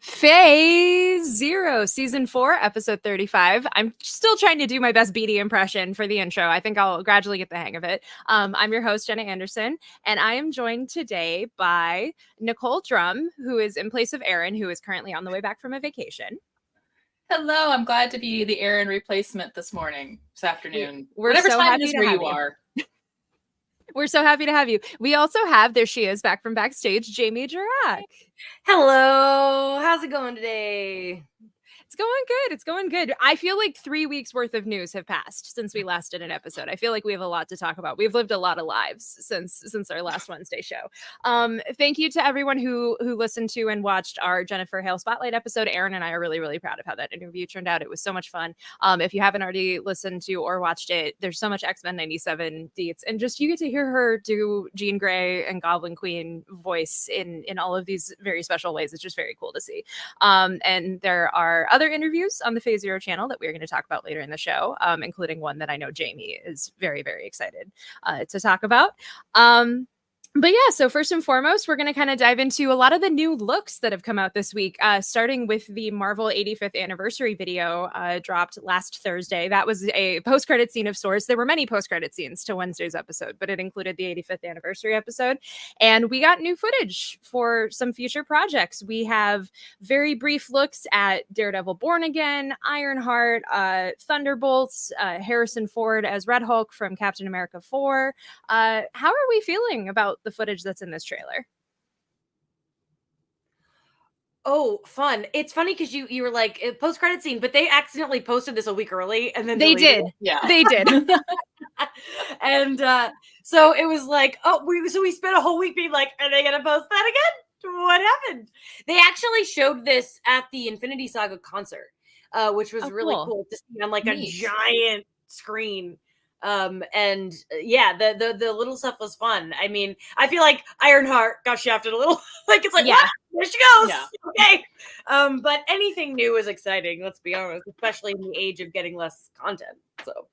Phase Zero, Season 4, Episode 35. I'm still trying to do my best Beatty impression for the intro. I think I'll gradually get the hang of it. I'm your host, Jenna Anderson, and I am joined today by Nicole Drum, who is in place of Aaron, who is currently on the way back from a vacation. Hello, I'm glad to be the Aaron replacement this afternoon. We're Whatever so time happy it is to where have you you. are. We're so happy to have you. We also have, there she is, back from backstage, Jamie Jurack. Hello, how's it going today? It's going good. It's going good. I feel like 3 weeks worth of news have passed since we last did an episode. I feel like we have a lot to talk about. We've lived a lot of lives since our last Wednesday show. Thank you to everyone who listened to and watched our Jennifer Hale Spotlight episode. Aaron and I are really, really proud of how that interview turned out. It was so much fun. If you haven't already listened to or watched it, there's so much X-Men 97 deets, and just you get to hear her do Jean Grey and Goblin Queen voice in all of these very special ways. It's just very cool to see. And there are other interviews on the Phase Zero channel that we're going to talk about later in the show, including one that I know Jamie is very, very excited to talk about. But yeah, so first and foremost, we're going to kind of dive into a lot of the new looks that have come out this week, starting with the Marvel 85th anniversary video dropped last Thursday. That was a post-credit scene of sorts. There were many post-credit scenes to Wednesday's episode, but it included the 85th anniversary episode. And we got new footage for some future projects. We have very brief looks at Daredevil Born Again, Ironheart, Thunderbolts, Harrison Ford as Red Hulk from Captain America 4. How are we feeling about the footage that's in this trailer? Oh, fun. It's funny because you were like post-credit scene, but they accidentally posted this a week early and then they did. it. Yeah, they did. And so it was like, we spent a whole week being like, are they gonna post that again? What happened? They actually showed this at the Infinity Saga concert, which was really cool to see on like a giant screen. And yeah, the little stuff was fun. I mean, I feel like Ironheart got shafted a little. Like it's like, yeah, there she goes. Yeah. Okay. But anything new is exciting, let's be honest, especially in the age of getting less content. So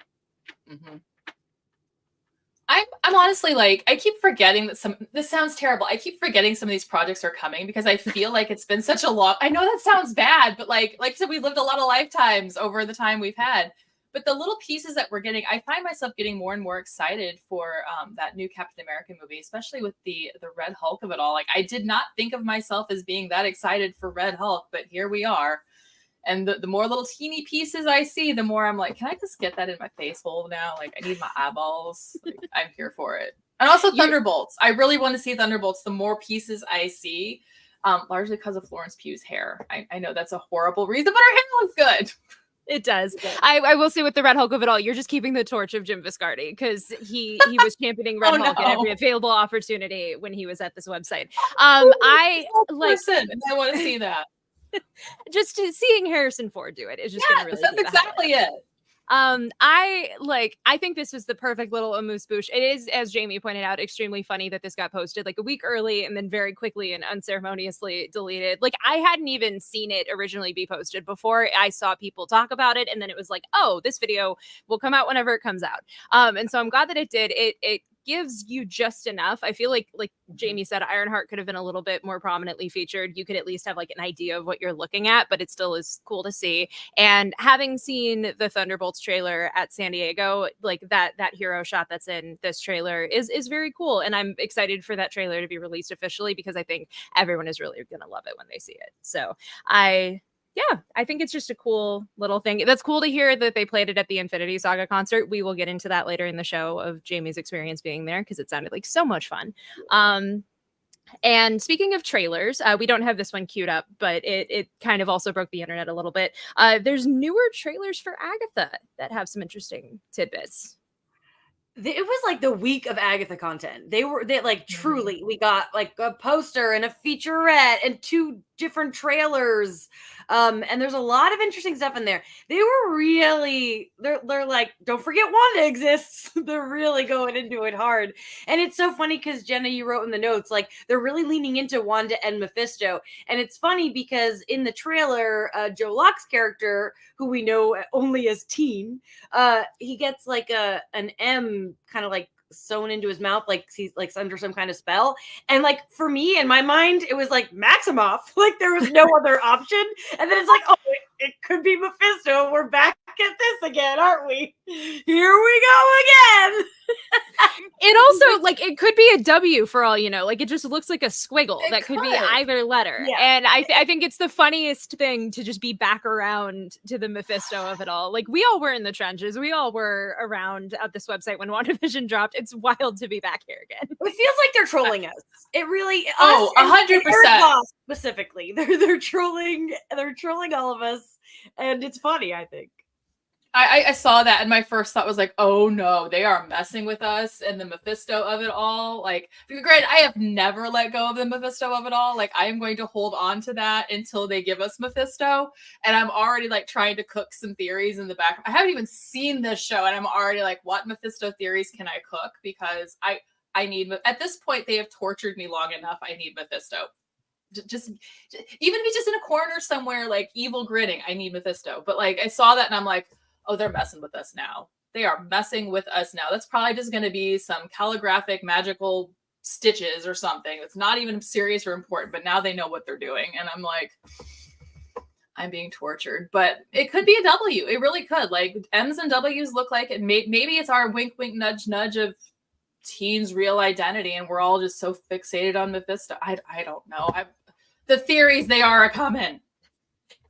I'm honestly like, I keep forgetting that this sounds terrible. I keep forgetting some of these projects are coming because I feel like it's been such a long, I know that sounds bad, but like I said, we've lived a lot of lifetimes over the time we've had. But the little pieces that we're getting, I find myself getting more and more excited for that new Captain America movie, especially with the Red Hulk of it all. Like, I did not think of myself as being that excited for Red Hulk, but here we are. And the more little teeny pieces I see, the more I'm like, can I just get that in my face hole now? Like, I need my eyeballs. Like, I'm here for it. And also Thunderbolts. I really want to see Thunderbolts. The more pieces I see, largely because of Florence Pugh's hair. I know that's a horrible reason, but her hair looks good. It does. I will say with the Red Hulk of it all, you're just keeping the torch of Jim Viscardi because he was championing Red Hulk at every available opportunity when he was at this website. I want to see that. Just seeing Harrison Ford do it is just going to really that's exactly it. I think this is the perfect little amuse-bouche. It is, as Jamie pointed out, extremely funny that this got posted like a week early and then very quickly and unceremoniously deleted. Like, I hadn't even seen it originally be posted before I saw people talk about it, and then it was like, oh, this video will come out whenever it comes out. And so I'm glad that it did. It gives you just enough. I feel like Jamie said, Ironheart could have been a little bit more prominently featured. You could at least have like an idea of what you're looking at, but it still is cool to see. And having seen the Thunderbolts trailer at San Diego, like that hero shot that's in this trailer is very cool. And I'm excited for that trailer to be released officially because I think everyone is really going to love it when they see it. So I think it's just a cool little thing. That's cool to hear that they played it at the Infinity Saga concert. We will get into that later in the show of Jamie's experience being there because it sounded like so much fun. And speaking of trailers, we don't have this one queued up, but it kind of also broke the internet a little bit. There's newer trailers for Agatha that have some interesting tidbits. It was like the week of Agatha content. They like truly, we got like a poster and a featurette and 2 different trailers. And there's a lot of interesting stuff in there. They were really, they're like, don't forget Wanda exists. They're really going into it hard. And it's so funny because Jenna, you wrote in the notes, like they're really leaning into Wanda and Mephisto. And it's funny because in the trailer, Joe Locke's character, who we know only as Teen, he gets like an M kind of like sewn into his mouth, like he's like under some kind of spell. And like for me, in my mind, it was like Maximoff. Like there was no other option. And then it's like, oh, it could be Mephisto. We're back at this again, aren't we? Here we go again. It also, like, it could be a W for all you know. Like, it just looks like a squiggle. That could be either letter. Yeah. And I think it's the funniest thing to just be back around to the Mephisto of it all. Like, we all were in the trenches. We all were around at this website when WandaVision dropped. It's wild to be back here again. It feels like they're trolling us. It really, Oh, 100%. Specifically, they're trolling all of us, and it's funny, I think. I saw that, and my first thought was like, oh no, they are messing with us and the Mephisto of it all. Like, granted, I have never let go of the Mephisto of it all. Like, I am going to hold on to that until they give us Mephisto. And I'm already like trying to cook some theories in the back. I haven't even seen this show, and I'm already like, what Mephisto theories can I cook? Because I need, at this point, they have tortured me long enough. I need Mephisto. Just even if he's just in a corner somewhere, like evil grinning, I need Mephisto. But like, I saw that and I'm like, oh, they're messing with us now. They are messing with us now. That's probably just going to be some calligraphic magical stitches or something. It's not even serious or important, but now they know what they're doing. And I'm like, I'm being tortured. But it could be a W. It really could. Like, M's and W's look like it. Maybe it's our wink, wink, nudge, nudge of teens' real identity, and we're all just so fixated on Mephisto. I don't know. The theories, they are a coming.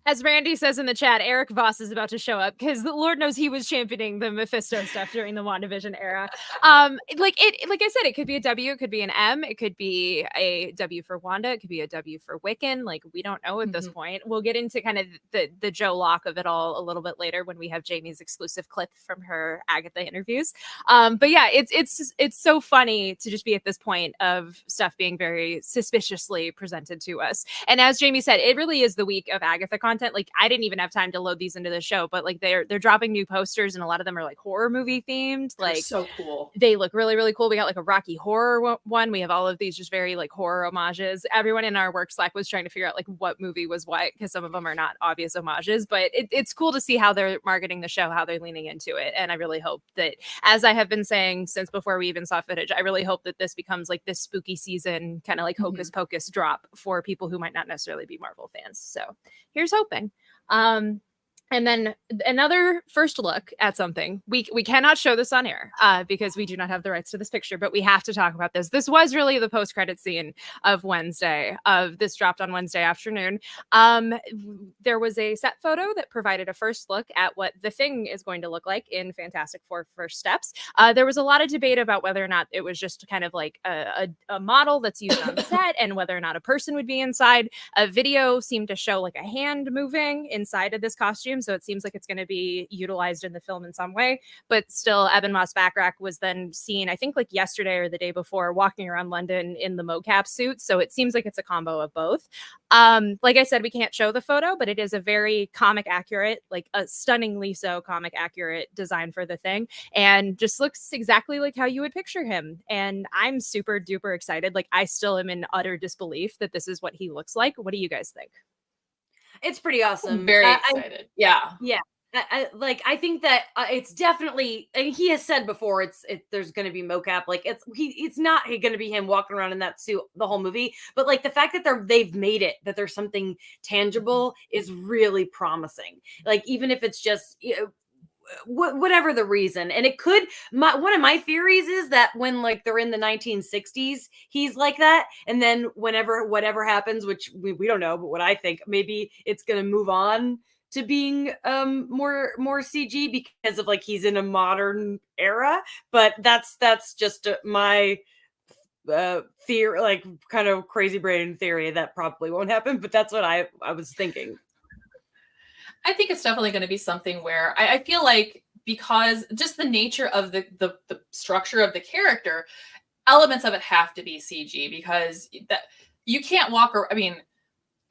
As Randy says in the chat, Eric Voss is about to show up because the Lord knows he was championing the Mephisto stuff during the WandaVision era. Like I said, it could be a W, it could be an M, it could be a W for Wanda, it could be a W for Wiccan. Like, we don't know at this point. We'll get into kind of the Joe Locke of it all a little bit later when we have Jamie's exclusive clip from her Agatha interviews. But yeah, it's so funny to just be at this point of stuff being very suspiciously presented to us. And as Jamie said, it really is the week of Agatha content. Like, I didn't even have time to load these into the show, but like they're dropping new posters, and a lot of them are like horror movie themed. Like, they're so cool. They look really, really cool. We got like a Rocky Horror one. We have all of these just very like horror homages. Everyone in our work Slack was trying to figure out like what movie was what, because some of them are not obvious homages, but it's cool to see how they're marketing the show, how they're leaning into it. And I really hope that, as I have been saying since before we even saw footage, I really hope that this becomes like this spooky season kind of like hocus pocus drop for people who might not necessarily be Marvel fans. So here's hoping. And then another first look at something. We cannot show this on air because we do not have the rights to this picture, but we have to talk about this. This was really the post-credit scene of Wednesday. This dropped on Wednesday afternoon. There was a set photo that provided a first look at what the Thing is going to look like in Fantastic Four First Steps. There was a lot of debate about whether or not it was just kind of like a model that's used on set and whether or not a person would be inside. A video seemed to show like a hand moving inside of this costume. So it seems like it's going to be utilized in the film in some way. But still, Eben Moss-Backrack was then seen, I think like yesterday or the day before, walking around London in the mocap suit. So it seems like it's a combo of both. Like I said, we can't show the photo, but it is a very comic accurate, like a stunningly so comic accurate design for the Thing. And just looks exactly like how you would picture him. And I'm super duper excited. Like, I still am in utter disbelief that this is what he looks like. What do you guys think? It's pretty awesome. I'm very excited. Yeah. I think that it's definitely, and he has said before, there's going to be mocap. Like, it's not going to be him walking around in that suit the whole movie, but like the fact that they've made it, that there's something tangible, is really promising. Like, even if it's just, whatever the reason. And it could, one of my theories is that when like they're in the 1960s, he's like that. And then whatever happens, which we don't know, but what I think, maybe it's going to move on to being more CG because of like he's in a modern era. But that's just my theory, like kind of crazy brain theory that probably won't happen. But that's what I was thinking. I think it's definitely going to be something where I feel like, because just the nature of the structure of the character, elements of it have to be CG, because that you can't walk or, I mean,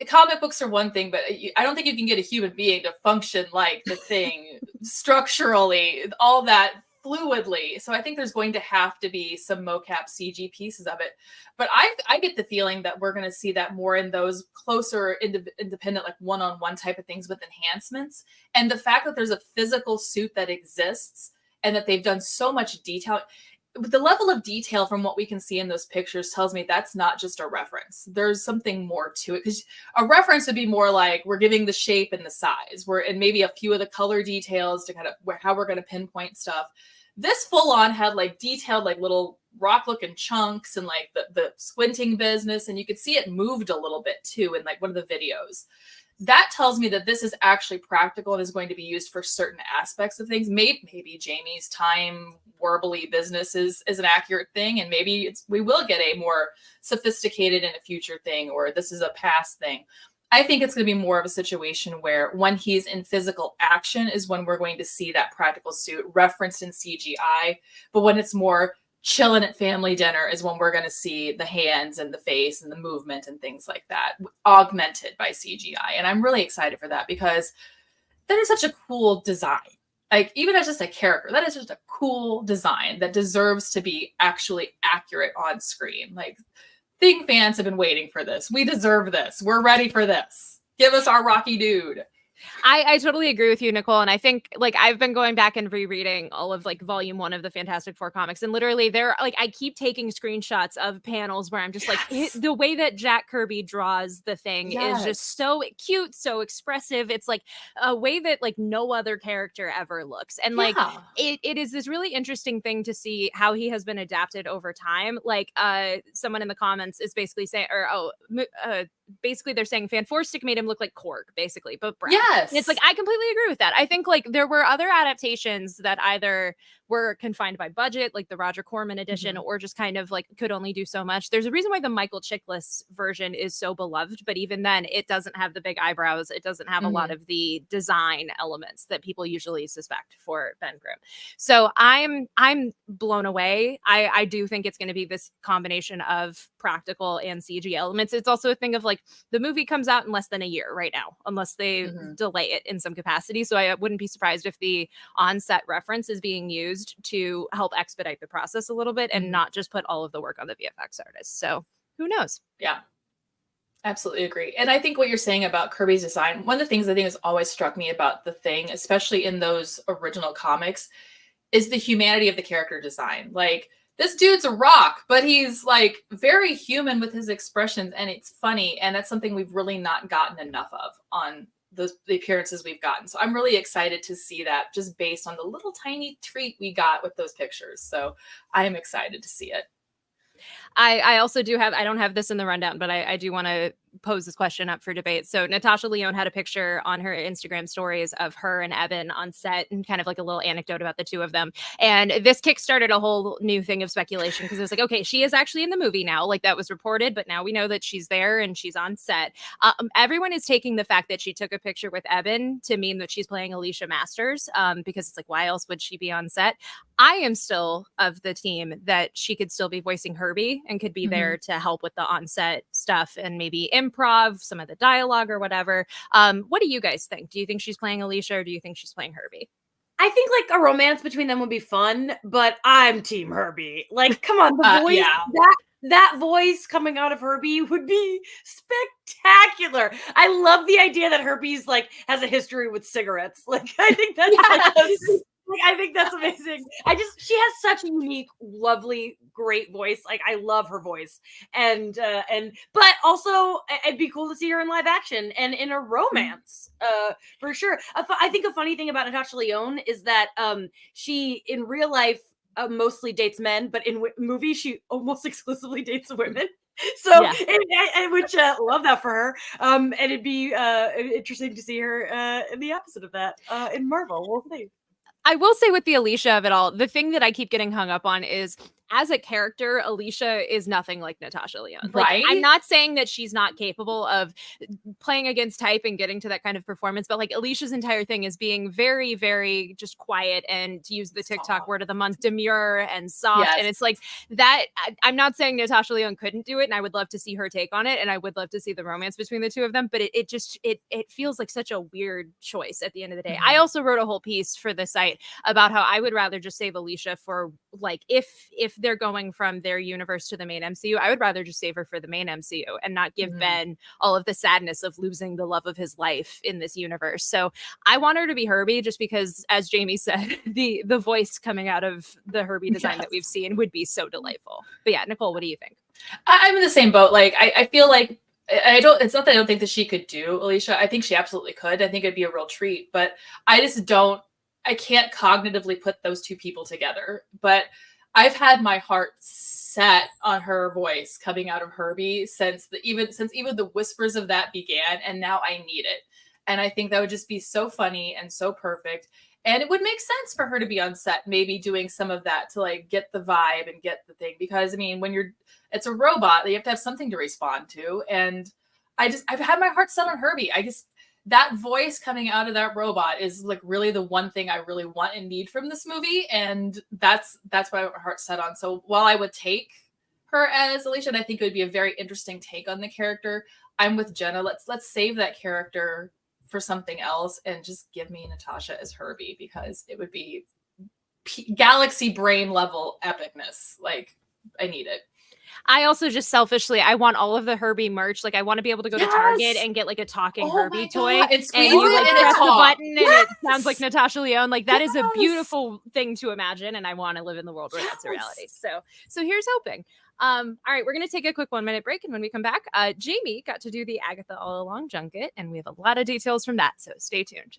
the comic books are one thing, but I don't think you can get a human being to function like the Thing structurally, all that fluidly. So I think there's going to have to be some mocap CG pieces of it. But I get the feeling that we're going to see that more in those closer independent, like one-on-one type of things with enhancements. And the fact that there's a physical suit that exists and that they've done so much detail. the level of detail from what we can see in those pictures tells me that's not just a reference. There's something more to it, because a reference would be more like we're giving the shape and the size, and maybe a few of the color details to kind of how we're going to pinpoint stuff. This full on had like detailed like little rock looking chunks and like the squinting business, and you could see it moved a little bit too in like one of the videos. That tells me that this is actually practical and is going to be used for certain aspects of things. Maybe Jamie's time warbly business is an accurate thing, and maybe we will get a more sophisticated in a future thing, or this is a past thing. I think it's going to be more of a situation where when he's in physical action is when we're going to see that practical suit referenced in CGI. But when it's more chilling at family dinner is when we're going to see the hands and the face and the movement and things like that augmented by CGI. And I'm really excited for that, because that is such a cool design. Like, even as just a character, that is just a cool design that deserves to be actually accurate on screen. Like, Thing fans have been waiting for this. We deserve this. We're ready for this. Give us our Rocky dude. I totally agree with you, Nicole. And I think like I've been going back and rereading all of like volume 1 of the Fantastic Four comics. And literally there, like, I keep taking screenshots of panels where I'm just like, the way that Jack Kirby draws the Thing is just so cute, so expressive. It's like a way that like no other character ever looks. And like, it is this really interesting thing to see how he has been adapted over time. Like someone in the comments is basically saying, basically they're saying Fan Four Stick made him look like Korg, basically, but brown. Yes. And it's like, I completely agree with that. I think like there were other adaptations that either were confined by budget, like the Roger Corman edition, or just kind of like could only do so much. There's a reason why the Michael Chiklis version is so beloved, but even then it doesn't have the big eyebrows. It doesn't have a lot of the design elements that people usually suspect for Ben Grimm. So I'm blown away. I do think it's going to be this combination of practical and CG elements. It's also a thing of like the movie comes out in less than a year right now, unless they delay it in some capacity. So I wouldn't be surprised if the on-set reference is being used to help expedite the process a little bit and not just put all of the work on the VFX artists. So who knows? Yeah, absolutely agree. And I think what you're saying about Kirby's design, one of the things I think has always struck me about the Thing, especially in those original comics, is the humanity of the character design. Like, this dude's a rock, but he's like very human with his expressions, and it's funny. And that's something we've really not gotten enough of on the appearances we've gotten. So I'm really excited to see that, just based on the little tiny treat we got with those pictures. So I am excited to see it. I also do have, I don't have this in the rundown, but I do want to pose this question up for debate. So Natasha Lyonne had a picture on her Instagram stories of her and Eben on set, and kind of like a little anecdote about the two of them. And this kickstarted a whole new thing of speculation, because it was like, okay, she is actually in the movie now, like that was reported, but now we know that she's there and she's on set. Everyone is taking the fact that she took a picture with Eben to mean that she's playing Alicia Masters, because it's like, why else would she be on set? I am still of the team that she could still be voicing Herbie and could be there to help with the on-set stuff and maybe improv some of the dialogue or whatever. What do you guys think? Do you think she's playing Alicia, or do you think she's playing Herbie? I think like a romance between them would be fun, but I'm Team Herbie. Like, come on, the voice, that voice coming out of Herbie would be spectacular. I love the idea that Herbie's like has a history with cigarettes. Like, I think that's like, I think that's amazing. She has such a unique, lovely, great voice. Like, I love her voice. But also it'd be cool to see her in live action and in a romance, for sure. I think a funny thing about Natasha Lyonne is that she in real life mostly dates men, but in movies she almost exclusively dates women. So, which love that for her. And it'd be interesting to see her in the opposite of that in Marvel. We'll see. I will say with the Alicia of it all, the thing that I keep getting hung up on is, as a character, Alicia is nothing like Natasha Lyonne. Like, right? I'm not saying that she's not capable of playing against type and getting to that kind of performance, but like Alicia's entire thing is being very, very just quiet, and to use the TikTok word of the month, demure and soft. Yes. And it's like that. I'm not saying Natasha Lyonne couldn't do it, and I would love to see her take on it, and I would love to see the romance between the two of them. But it feels like such a weird choice at the end of the day. I also wrote a whole piece for the site about how I would rather just save Alicia for like if they're going from their universe to the main MCU, I would rather just save her for the main MCU and not give Ben all of the sadness of losing the love of his life in this universe. So I want her to be Herbie just because, as Jamie said, the voice coming out of the Herbie design that we've seen would be so delightful. But yeah, Nicole, what do you think? I'm in the same boat. Like, I feel like it's not that I don't think that she could do Alicia. I think she absolutely could. I think it'd be a real treat, but I can't cognitively put those two people together. But I've had my heart set on her voice coming out of Herbie since even the whispers of that began, and now I need it. And I think that would just be so funny and so perfect. And it would make sense for her to be on set, maybe doing some of that to like get the vibe and get the thing. Because I mean, it's a robot, you have to have something to respond to. And I've had my heart set on Herbie. That voice coming out of that robot is like really the one thing I really want and need from this movie. And that's what my heart's set on. So while I would take her as Alicia, and I think it would be a very interesting take on the character, I'm with Jenna. Let's save that character for something else and just give me Natasha as Herbie, because it would be galaxy brain level epicness. Like, I need it. I also just selfishly, I want all of the Herbie merch. Like, I want to be able to go to Target and get like a talking Herbie toy. And squeeze you it like and press it's the hot. button and it sounds like Natasha Lyonne. Like, that is a beautiful thing to imagine, and I want to live in the world where that's a reality. So here's hoping. All right, we're gonna take a quick 1-minute break, and when we come back, Jamie got to do the Agatha All Along junket, and we have a lot of details from that. So stay tuned.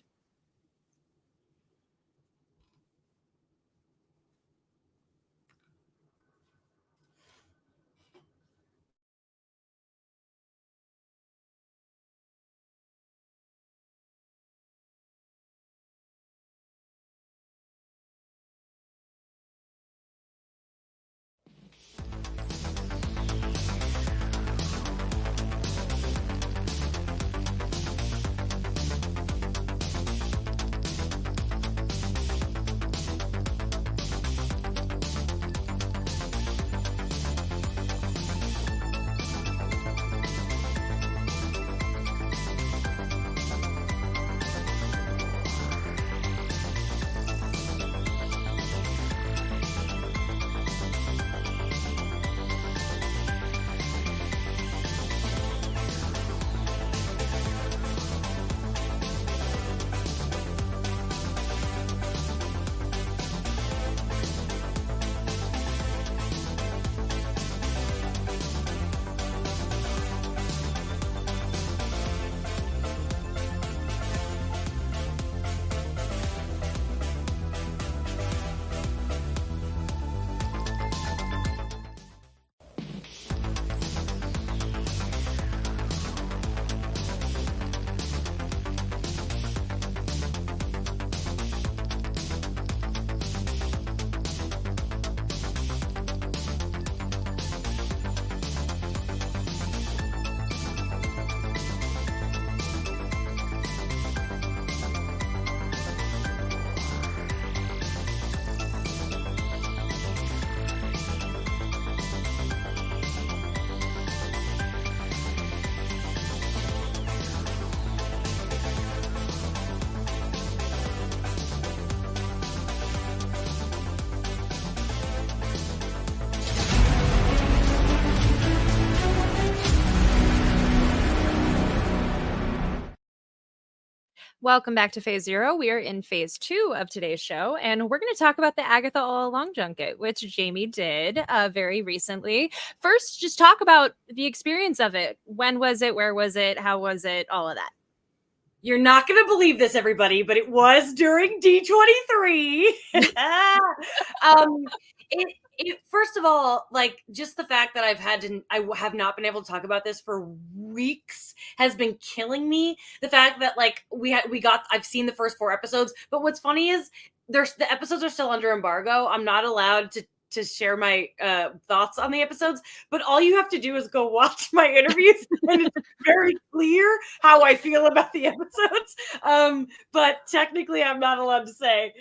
Welcome back to Phase Zero. We are in Phase 2 of today's show, and we're going to talk about the Agatha All Along junket, which Jamie did very recently. First, just talk about the experience of it. When was it? Where was it? How was it? All of that. You're not going to believe this, everybody, but it was during D23. First of all, like, just the fact that I have not been able to talk about this for weeks has been killing me. The fact that like I've seen the first 4 episodes, but what's funny is the episodes are still under embargo. I'm not allowed to share my thoughts on the episodes, but all you have to do is go watch my interviews and it's very clear how I feel about the episodes. But technically I'm not allowed to say.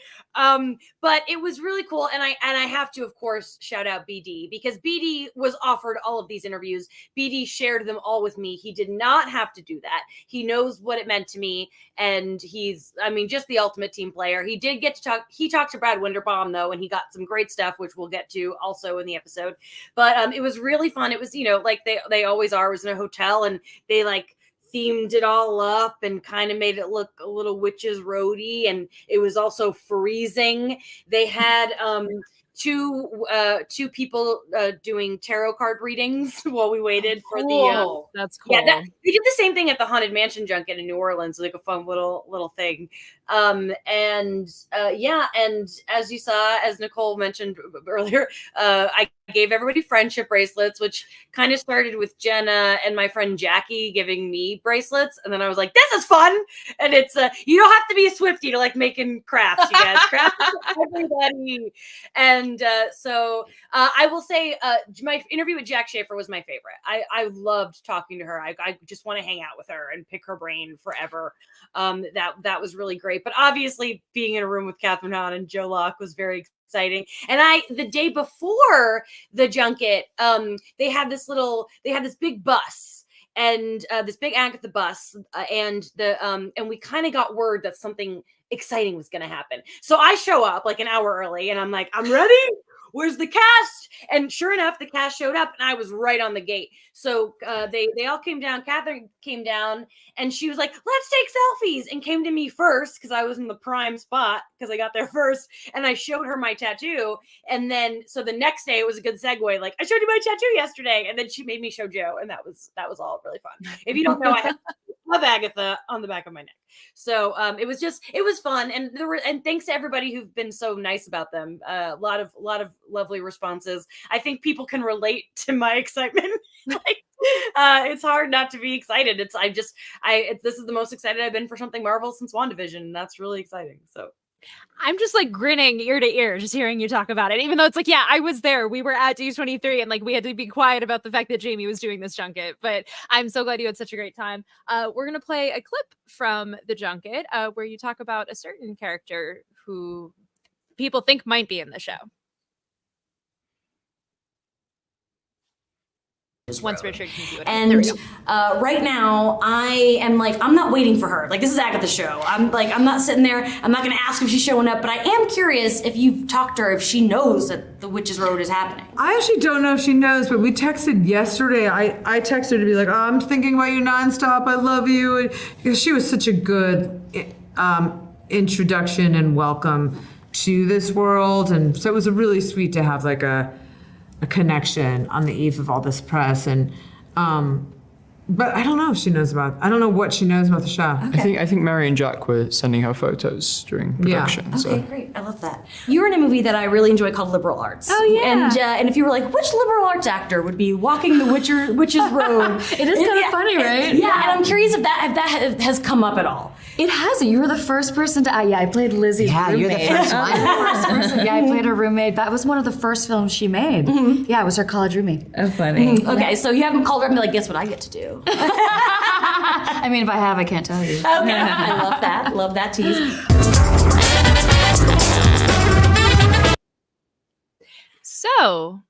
But it was really cool. And I have to, of course, shout out BD, because BD was offered all of these interviews. BD shared them all with me. He did not have to do that. He knows what it meant to me. And he's, I mean, just the ultimate team player. He did get to talk. He talked to Brad Winderbaum, though, and he got some great stuff, which we'll get get to also in the episode. But it was really fun. It was, like they always are. It was in a hotel, and they like themed it all up and kind of made it look a little witches roady, and it was also freezing. They had two people doing tarot card readings while we waited for Cool. That's cool. yeah, we did the same thing at the Haunted Mansion junket in New Orleans, like a fun little thing. And as you saw, as Nicole mentioned earlier, I gave everybody friendship bracelets, which kind of started with Jenna and my friend Jackie giving me bracelets, and then I was like, "This is fun!" And it's you don't have to be a Swiftie to like making crafts, you guys. Crafts for everybody. And so I will say, my interview with Jack Schaefer was my favorite. I loved talking to her. I just want to hang out with her and pick her brain forever. That was really great. But obviously, being in a room with Catherine Hahn and Joe Locke was very exciting. And the day before the junket, they had this big bus, and this big Agatha bus, and we kind of got word that something exciting was going to happen. So I show up like an hour early, and I'm like, I'm ready. Where's the cast? And sure enough, the cast showed up, and I was right on the gate. So they all came down. Catherine came down, and she was like, "Let's take selfies," and came to me first because I was in the prime spot because I got there first, and I showed her my tattoo. And then so the next day it was a good segue. Like, I showed you my tattoo yesterday, and then she made me show Joe, and that was all really fun. If you don't know, I have Agatha on the back of my neck. So it was fun, and thanks to everybody who've been so nice about them. A lot of lovely responses. I think people can relate to my excitement. Like, it's hard not to be excited. This is the most excited I've been for something Marvel since WandaVision, and that's really exciting. So I'm just like grinning ear to ear just hearing you talk about it, even though it's like, yeah, I was there. We were at D23, and like we had to be quiet about the fact that Jamie was doing this junket. But I'm so glad you had such a great time. We're going to play a clip from the junket where you talk about a certain character who people think might be in the show. Once Richard can do it. And right now, I am like, I'm not waiting for her. Like, this is Agatha's show. I'm not sitting there. I'm not going to ask if she's showing up, but I am curious if you've talked to her, if she knows that the Witches Road is happening. I actually don't know if she knows, but we texted yesterday. I texted her to be like, "Oh, I'm thinking about you nonstop. I love you." And because she was such a good introduction and welcome to this world. And so it was really sweet to have like a connection on the eve of all this press. And but I don't know if she knows I don't know what she knows about the show. Okay. I think Mary and Jack were sending her photos during production. Yeah. So. Okay, great. I love that. You were in a movie that I really enjoy called Liberal Arts. Oh, yeah. And if you were like, which liberal arts actor would be walking the Witches Road? It is kind of funny, right? Yeah, and I'm curious if that has come up at all. It hasn't. You were the first person to. I played Lizzie's roommate. You're the first one. First person. Yeah, I played her roommate. That was one of the first films she made. Mm-hmm. Yeah, it was her college roommate. Oh, funny. Okay, so you haven't called her and be like, guess what I get to do? I mean, if I have, I can't tell you. Okay, I love that. Love that tease. So,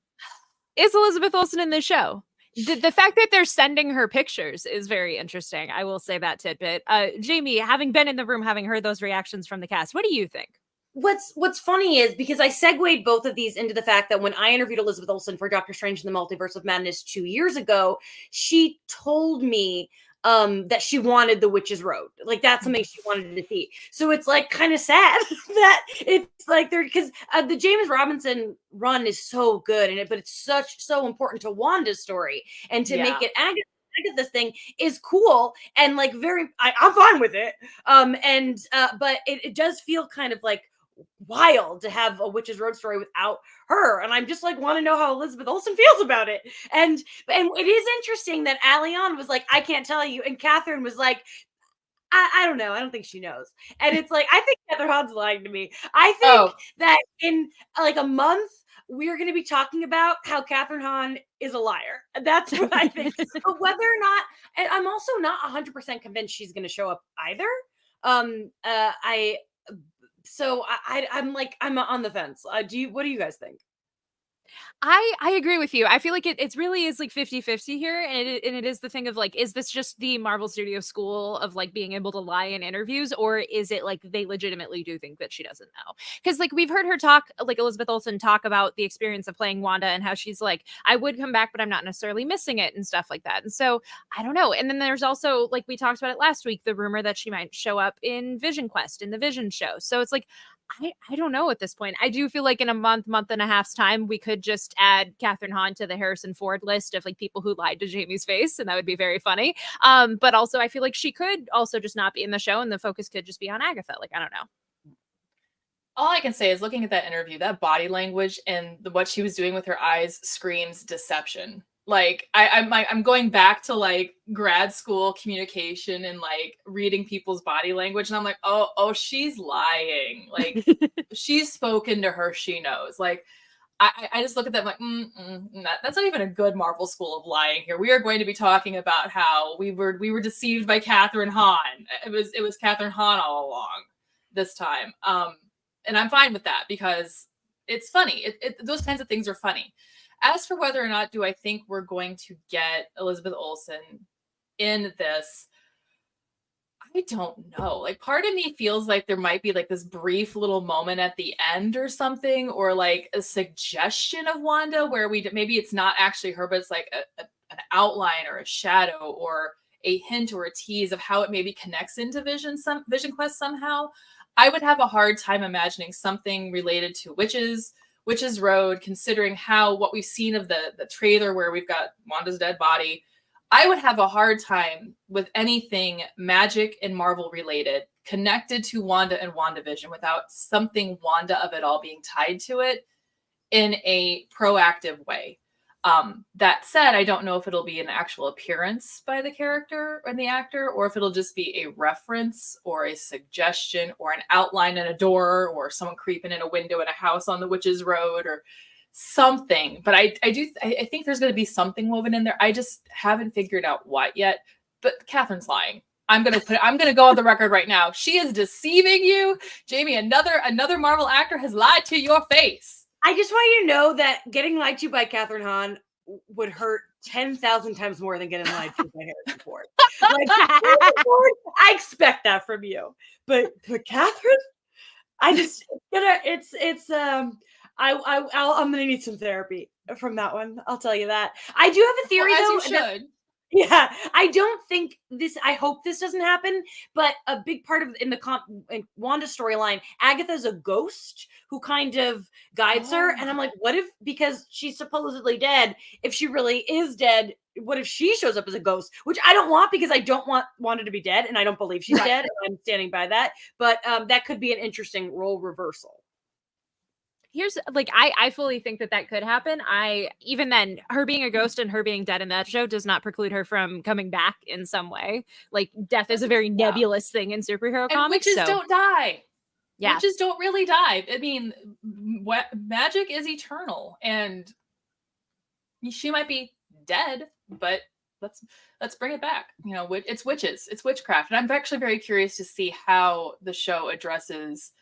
is Elizabeth Olsen in this show? The fact that they're sending her pictures is very interesting. I will say that tidbit. Jamie, having been in the room, having heard those reactions from the cast, what do you think? What's funny is because I segued both of these into the fact that when I interviewed Elizabeth Olsen for Doctor Strange in the Multiverse of Madness 2 years ago, she told me that she wanted the Witches Road. Like, that's something she wanted to see. So it's like kind of sad that it's like they're, because the James Robinson run is so good in it, but it's so important to Wanda's story, and to make it Agatha's thing is cool, and like I'm fine with it. But it does feel kind of like wild to have a Witches Road story without her, and I'm just like want to know how Elizabeth Olsen feels about it. And it is interesting that Allianne was like, I can't tell you, and Catherine was like, I don't know, I don't think she knows. And it's like, I think Catherine Hahn's lying to me. I think that in like a month we're going to be talking about how Catherine Hahn is a liar. That's what I think. But whether or not, and I'm also not 100% convinced she's going to show up either. I'm on the fence. What do you guys think? I agree with you. I feel like it's really is like 50-50 here. And it is the thing of like, is this just the Marvel Studio school of like being able to lie in interviews? Or is it like they legitimately do think that she doesn't know? Because like we've heard her talk, like Elizabeth Olsen talk about the experience of playing Wanda and how she's like, I would come back, but I'm not necessarily missing it and stuff like that. And so I don't know. And then there's also, like we talked about it last week, the rumor that she might show up in Vision Quest in the Vision show. So it's like, I don't know at this point. I do feel like in a month and a half's time, we could just add Catherine Hahn to the Harrison Ford list of like people who lied to Jamie's face, and that would be very funny. But also I feel like she could also just not be in the show and the focus could just be on Agatha. Like, I don't know. All I can say is looking at that interview, that body language and what she was doing with her eyes screams deception. Like I'm going back to like grad school communication and like reading people's body language, and I'm like, oh, she's lying. Like she's spoken to her, she knows. Like I just look at that like, that's not even a good Marvel school of lying here. We are going to be talking about how we were deceived by Catherine Hahn. It was Catherine Hahn all along this time, and I'm fine with that because it's funny. Those kinds of things are funny. As for whether or not do I think we're going to get Elizabeth Olsen in this, I don't know. Like part of me feels like there might be like this brief little moment at the end or something, or like a suggestion of Wanda where maybe it's not actually her, but it's like an outline or a shadow or a hint or a tease of how it maybe connects into Vision Quest somehow. I would have a hard time imagining something related to Witches Road, considering what we've seen of the trailer where we've got Wanda's dead body. I would have a hard time with anything magic and Marvel related connected to Wanda and WandaVision without something Wanda of it all being tied to it in a proactive way. That said, I don't know if it'll be an actual appearance by the character or the actor, or if it'll just be a reference or a suggestion or an outline in a door or someone creeping in a window in a house on the Witches Road or something. But I think there's going to be something woven in there. I just haven't figured out what yet. But Catherine's lying. I'm gonna go on the record right now. She is deceiving you, Jamie. Another Marvel actor has lied to your face. I just want you to know that getting lied to by Catherine Hahn would hurt 10,000 times more than getting lied to by Harrison Ford. Like, I expect that from you, but Catherine, I'm gonna need some therapy from that one. I'll tell you that. I do have a theory, though. As you should. Yeah, I don't think this. I hope this doesn't happen. But a big part of in Wanda storyline, Agatha's a ghost who kind of guides her, and I'm like, what if, because she's supposedly dead, if she really is dead, what if she shows up as a ghost? Which I don't want, because I don't want Wanda to be dead, and I don't believe she's dead. And I'm standing by that. But that could be an interesting role reversal. Here's like, I fully think that could happen. Even then, her being a ghost and her being dead in that show does not preclude her from coming back in some way. Like, death is a very nebulous thing in superhero comics. Witches don't die. Yeah. Witches don't really die. I mean, magic is eternal, and she might be dead, but let's bring it back. You know, it's witches, it's witchcraft, and I'm actually very curious to see how the show addresses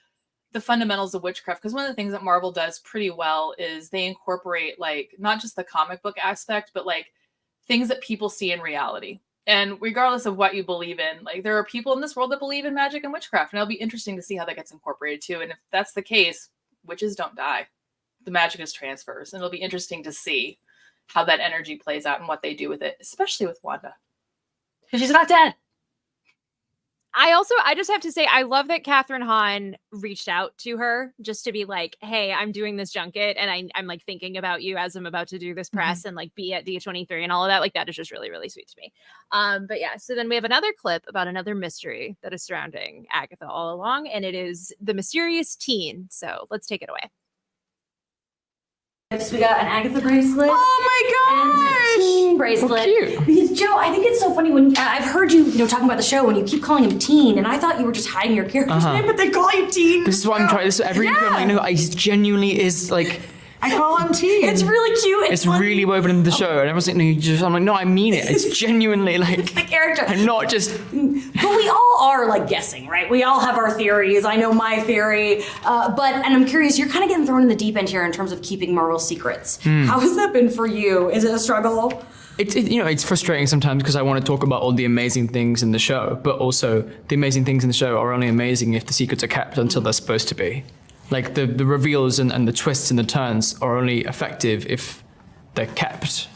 the fundamentals of witchcraft, because one of the things that Marvel does pretty well is they incorporate like not just the comic book aspect, but like things that people see in reality. And regardless of what you believe in, like there are people in this world that believe in magic and witchcraft, and it'll be interesting to see how that gets incorporated too. And if that's the case, witches don't die. The magic is transfers, and it'll be interesting to see how that energy plays out and what they do with it, especially with Wanda, because she's not dead. I just have to say, I love that Catherine Hahn reached out to her just to be like, hey, I'm doing this junket, and I'm like thinking about you as I'm about to do this press and like be at D23 and all of that. Like, that is just really, really sweet to me. But yeah, so then we have another clip about another mystery that is surrounding Agatha All Along, and it is the mysterious teen. So let's take it away. We got an Agatha bracelet. Oh my gosh! And a teen bracelet. Cute. Because Joe, I think it's so funny when I've heard you, talking about the show, when you keep calling him teen, and I thought you were just hiding your character's name, but they call you teen. This is what I'm trying. This is every film I know. He genuinely is like. I call him teen. It's really cute. It's really woven into the show, and I was like, I'm like, no, I mean it. It's genuinely like it's the character. I'm not just. But we all are are like guessing, right? We all have our theories. I know my theory, and I'm curious. You're kind of getting thrown in the deep end here in terms of keeping Marvel secrets. How has that been for you? Is it a struggle? It's frustrating sometimes because I want to talk about all the amazing things in the show, but also the amazing things in the show are only amazing if the secrets are kept until they're supposed to be. Like the reveals and the twists and the turns are only effective if they're kept.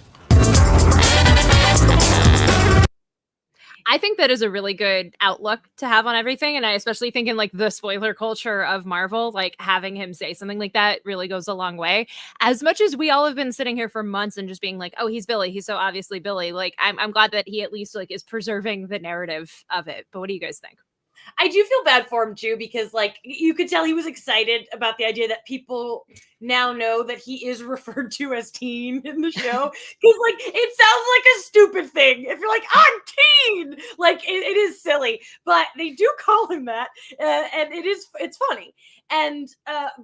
I think that is a really good outlook to have on everything. And I especially think in like the spoiler culture of Marvel, like having him say something like that really goes a long way. As much as we all have been sitting here for months and just being like, oh, he's Billy. He's so obviously Billy. Like, I'm glad that he at least like is preserving the narrative of it. But what do you guys think? I do feel bad for him too, because like you could tell he was excited about the idea that people now know that he is referred to as teen in the show. Because like it sounds like a stupid thing. If you're like, I'm teen, like it is silly, but they do call him that, and it's funny. And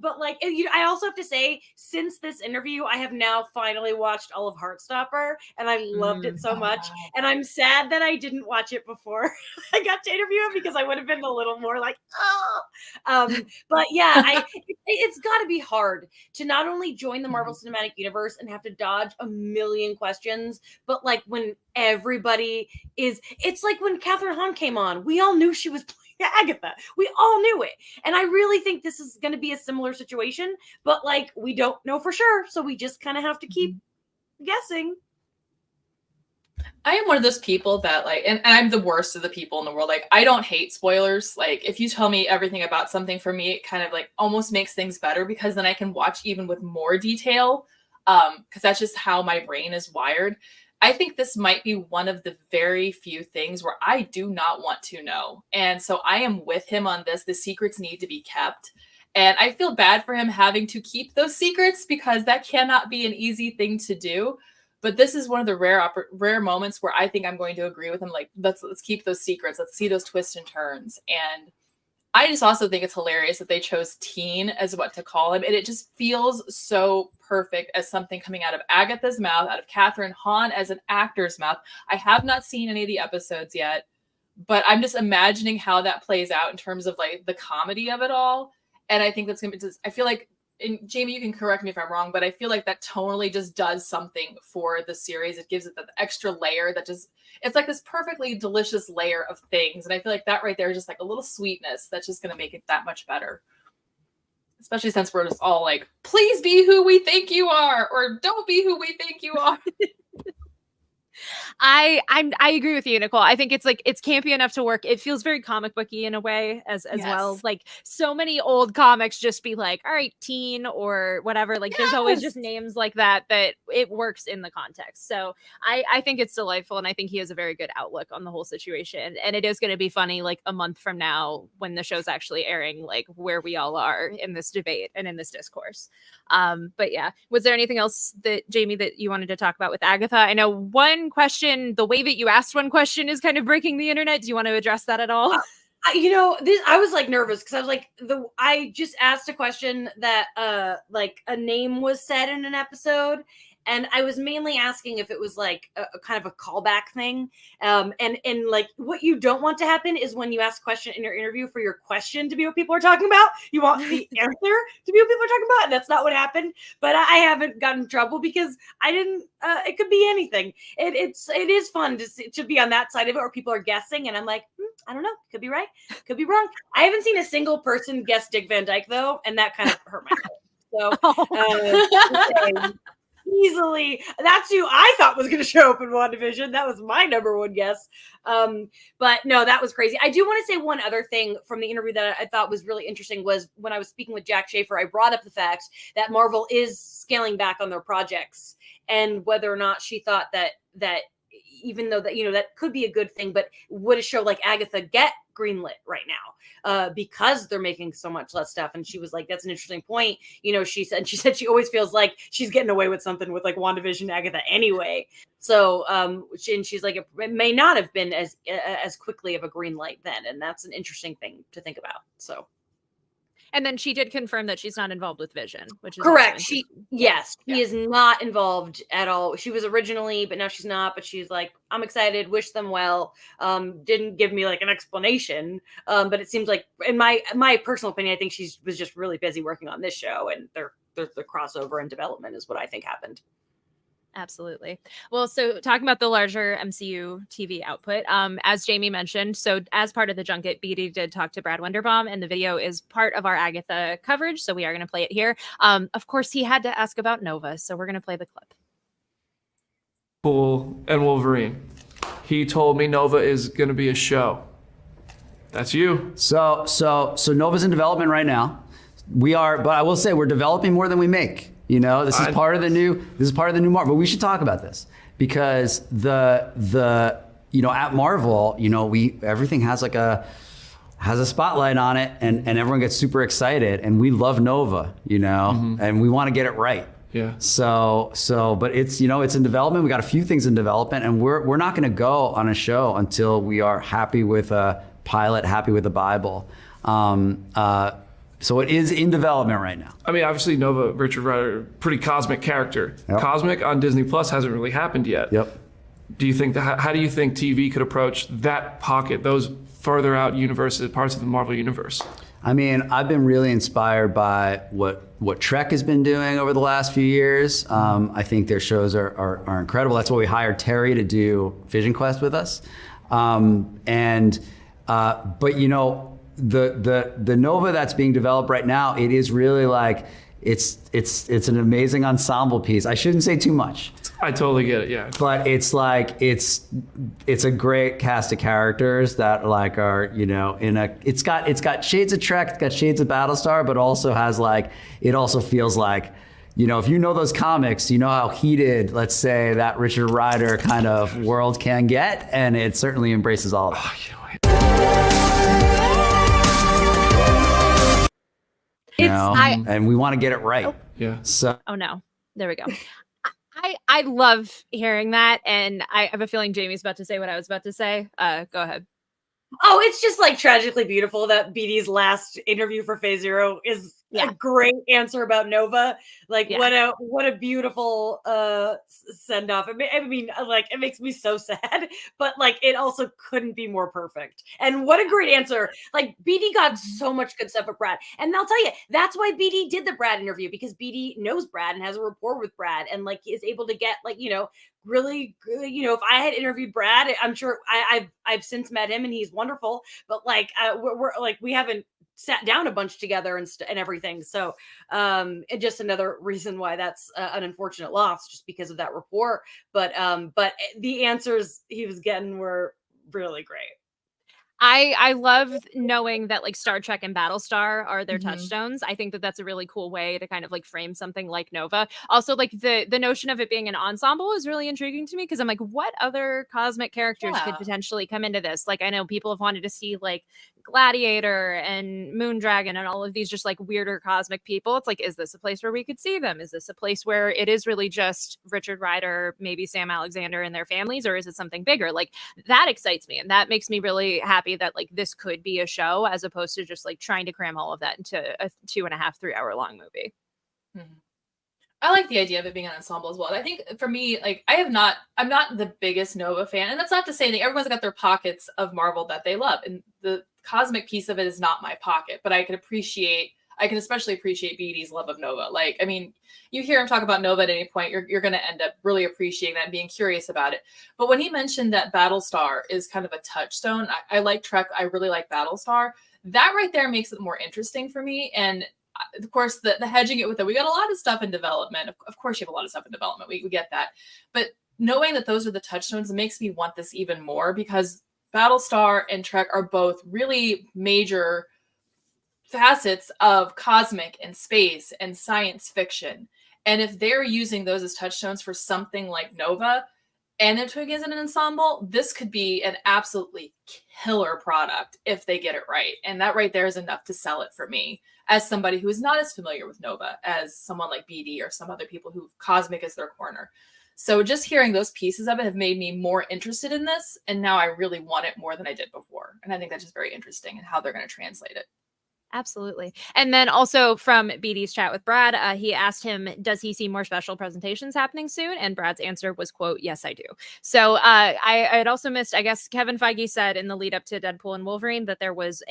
but like I also have to say, since this interview, I have now finally watched all of Heartstopper, and I loved it so much. And I'm sad that I didn't watch it before I got to interview him, because I would have been a little more like, oh. But yeah, it's got to be hard to not only join the Marvel Cinematic Universe and have to dodge a million questions, but like when everybody is, it's like when Catherine Hahn came on, we all knew she was playing Agatha. We all knew it. And I really think this is going to be a similar situation, but like we don't know for sure. So we just kind of have to keep guessing. I am one of those people that like, and I'm the worst of the people in the world. Like, I don't hate spoilers. Like, if you tell me everything about something, for me, it kind of like almost makes things better, because then I can watch even with more detail. Because that's just how my brain is wired. I think this might be one of the very few things where I do not want to know. And so I am with him on this. The secrets need to be kept. And I feel bad for him having to keep those secrets, because that cannot be an easy thing to do. But this is one of the rare moments where I think I'm going to agree with him. Like, let's keep those secrets. Let's see those twists and turns. And I just also think it's hilarious that they chose teen as what to call him. And it just feels so perfect as something coming out of Agatha's mouth, out of Catherine Hahn as an actor's mouth. I have not seen any of the episodes yet, but I'm just imagining how that plays out in terms of like the comedy of it all. And I think that's going to be, I feel like, and Jamie, you can correct me if I'm wrong, but I feel like that tonally just does something for the series. It gives it that extra layer that just, it's like this perfectly delicious layer of things. And I feel like that right there is just like a little sweetness that's just going to make it that much better. Especially since we're just all like, please be who we think you are, or don't be who we think you are. I agree with you, Nicole. I think it's like, it's campy enough to work. It feels very comic booky in a way as yes. well. Like so many old comics just be like, all right, teen or whatever. Like yes. There's always just names like that it works in the context. So I think it's delightful. And I think he has a very good outlook on the whole situation. And it is going to be funny, like a month from now when the show's actually airing, like where we all are in this debate and in this discourse. But yeah, was there anything else that Jamie, that you wanted to talk about with Agatha? I know one question, the way that you asked one question is kind of breaking the internet. Do you want to address that at all? I was like nervous because I was like, I just asked a question that like a name was said in an episode. And I was mainly asking if it was like a kind of a callback thing. And like what you don't want to happen is when you ask a question in your interview for your question to be what people are talking about, you want the answer to be what people are talking about. And that's not what happened. But I haven't gotten in trouble because I didn't, it could be anything. It is fun to be on that side of it where people are guessing. And I'm like, I don't know. Could be right. Could be wrong. I haven't seen a single person guess Dick Van Dyke though. And that kind of hurt my heart. So, easily, that's who I thought was going to show up in WandaVision. That was my number one guess. But no, that was crazy. I do want to say one other thing from the interview that I thought was really interesting was when I was speaking with Jack Schaefer, I brought up the fact that Marvel is scaling back on their projects and whether or not she thought that even though that, that could be a good thing, but would a show like Agatha get greenlit right now because they're making so much less stuff? And she was like, that's an interesting point. She said she always feels like she's getting away with something with like WandaVision, Agatha anyway. So, and she's like, it may not have been as quickly of a green light then. And that's an interesting thing to think about. So. And then she did confirm that she's not involved with Vision, which is Correct. also She interesting. yes, she is not involved at all. She was originally, but now she's not. But she's like, I'm excited. Wish them well. Didn't give me like an explanation. But it seems like, in my personal opinion, I think she was just really busy working on this show, and the crossover and development is what I think happened. Absolutely. Well, so talking about the larger MCU TV output, as Jamie mentioned, so as part of the junket, BD did talk to Brad Wenderbaum, and the video is part of our Agatha coverage, so we are going to play it here. Of course, he had to ask about Nova, so we're going to play the clip. Deadpool and Wolverine. He told me Nova is going to be a show. That's you. So Nova's in development right now. We are, but I will say we're developing more than we make. You know, this is part of the new Marvel. But we should talk about this because the at Marvel, everything has a spotlight on it, and everyone gets super excited, and we love Nova, and we want to get it right. Yeah. So, but it's it's in development. We got a few things in development, and we're not going to go on a show until we are happy with a pilot, happy with the Bible. So it is in development right now. I mean, obviously Nova, Richard Rider, pretty cosmic character. Yep. Cosmic on Disney Plus hasn't really happened yet. Yep. Do you think how do you think TV could approach that pocket, those further out universes, parts of the Marvel universe? I mean, I've been really inspired by what Trek has been doing over the last few years. I think their shows are incredible. That's why we hired Terry to do Vision Quest with us. The Nova that's being developed right now, it is really like it's an amazing ensemble piece. I shouldn't say too much. I totally get it, yeah. But it's like it's a great cast of characters that like are it's got shades of Trek, it's got shades of Battlestar, but also has it also feels like if you know those comics, you know how heated, let's say, that Richard Rider kind of world can get, and it certainly embraces all of that. And we want to get it right. Oh. Yeah. So. Oh no, there we go. I love hearing that, and I have a feeling Jamie's about to say what I was about to say. Go ahead. Oh, it's just like tragically beautiful that BD's last interview for Phase Zero is a great answer about Nova. Like what a beautiful send off. I mean, like it makes me so sad, but like it also couldn't be more perfect. And what a great answer. Like BD got so much good stuff with Brad. And I'll tell you, that's why BD did the Brad interview, because BD knows Brad and has a rapport with Brad, and like is able to get really good. If I had interviewed Brad, I'm sure I've since met him and he's wonderful, but like we're like we haven't sat down a bunch together and everything. So just another reason why that's an unfortunate loss, just because of that rapport. But the answers he was getting were really great. I love knowing that like Star Trek and Battlestar are their touchstones. I think that that's a really cool way to kind of like frame something like Nova. Also, like the notion of it being an ensemble is really intriguing to me, because I'm like, what other cosmic characters could potentially come into this? Like, I know people have wanted to see like Gladiator and Moondragon and all of these just like weirder cosmic people. It's like, is this a place where we could see them? Is this a place where it is really just Richard Rider, maybe Sam Alexander and their families, or is it something bigger? Like that excites me, and that makes me really happy that like this could be a show, as opposed to just like trying to cram all of that into a 2.5-3 hour long movie. I like the idea of it being an ensemble as well. And I think for me, like I'm not the biggest Nova fan, and that's not to say that everyone's got their pockets of Marvel that they love, and the cosmic piece of it is not my pocket, but I can especially appreciate BD's love of Nova. Like, I mean, you hear him talk about Nova at any point, you're going to end up really appreciating that and being curious about it. But when he mentioned that Battlestar is kind of a touchstone, I like Trek, I really like Battlestar. That right there makes it more interesting for me. And of course, the hedging it with it, we got a lot of stuff in development. Of course, you have a lot of stuff in development. We get that. But knowing that those are the touchstones makes me want this even more, because Battlestar and Trek are both really major facets of cosmic and space and science fiction. And if they're using those as touchstones for something like Nova, and they're doing it as an ensemble, this could be an absolutely killer product if they get it right. And that right there is enough to sell it for me, as somebody who is not as familiar with Nova as someone like BD or some other people who cosmic is their corner. So just hearing those pieces of it have made me more interested in this. And now I really want it more than I did before. And I think that's just very interesting in how they're going to translate it. Absolutely. And then also from BD's chat with Brad, he asked him, does he see more special presentations happening soon? And Brad's answer was, quote, yes, I do. So I had also missed, I guess Kevin Feige said in the lead up to Deadpool and Wolverine that there was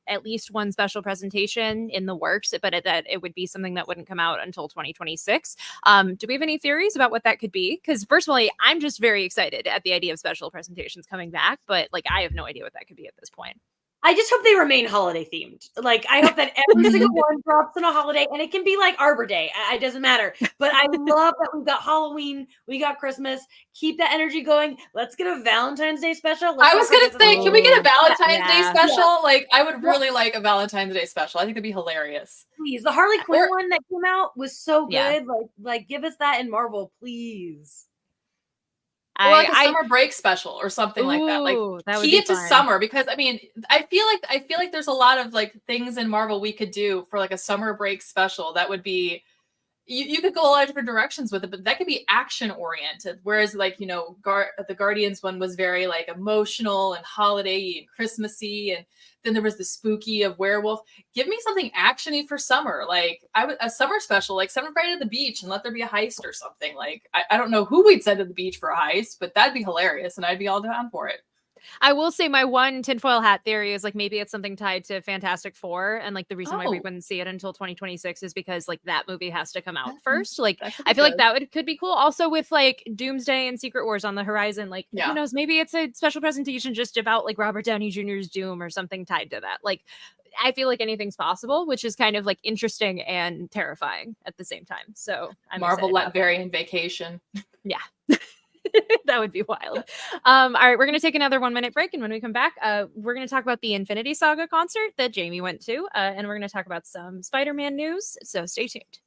at least one special presentation in the works, but that it would be something that wouldn't come out until 2026. Do we have any theories about what that could be? Because personally, I'm just very excited at the idea of special presentations coming back, but like I have no idea what that could be at this point. I just hope they remain holiday themed. Like, I hope that every single one drops on a holiday, and it can be like Arbor Day. It doesn't matter. But I love that we've got Halloween, we got Christmas. Keep that energy going. Let's get a Valentine's Day special. I was gonna say, can we get a Valentine's Day special? Yeah. Like, I would really like a Valentine's Day special. I think it'd be hilarious. Please, the Harley Quinn one that came out was so good. Yeah. Like, give us that in Marvel, please. Or like a summer break special or something like that. Like that would key be it to fun. summer, because I mean, I feel like there's a lot of like things in Marvel we could do for like a summer break special that would be, you could go a lot of different directions with it, but that could be action oriented. Whereas like, you know, the Guardians one was very like emotional and holiday and Christmassy, and then there was the spooky of werewolf. Give me something actiony for summer. Like a summer special, like send everybody to the beach and let there be a heist or something. Like I don't know who we'd send to the beach for a heist, but that'd be hilarious and I'd be all down for it. I will say my one tinfoil hat theory is like maybe it's something tied to Fantastic Four, and like the reason why we wouldn't see it until 2026 is because like that movie has to come out first. Like I feel like that could be cool. Also with like Doomsday and Secret Wars on the horizon, like who knows, maybe it's a special presentation just about like Robert Downey Jr.'s Doom or something tied to that. Like I feel like anything's possible, which is kind of like interesting and terrifying at the same time. So I'm Marvel let Varian vacation. Yeah. That would be wild. All right, we're going to take another 1 minute break. And when we come back, we're going to talk about the Infinity Saga concert that Jamie went to. And we're going to talk about some Spider-Man news. So stay tuned.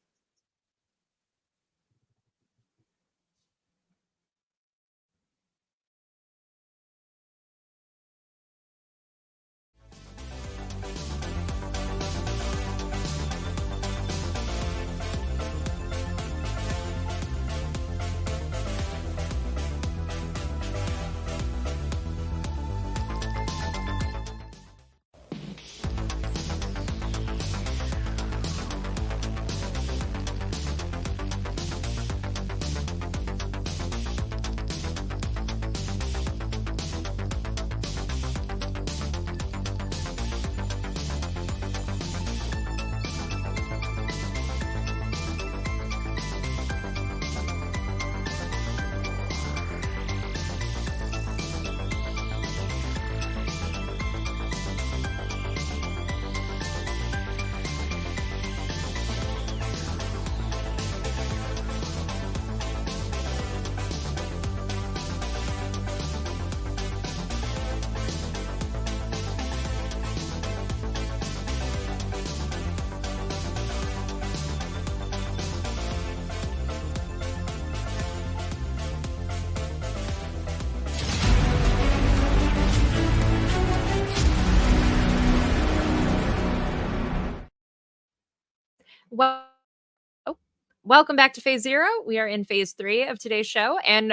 Welcome back to Phase Zero. We are in Phase 3 of today's show. And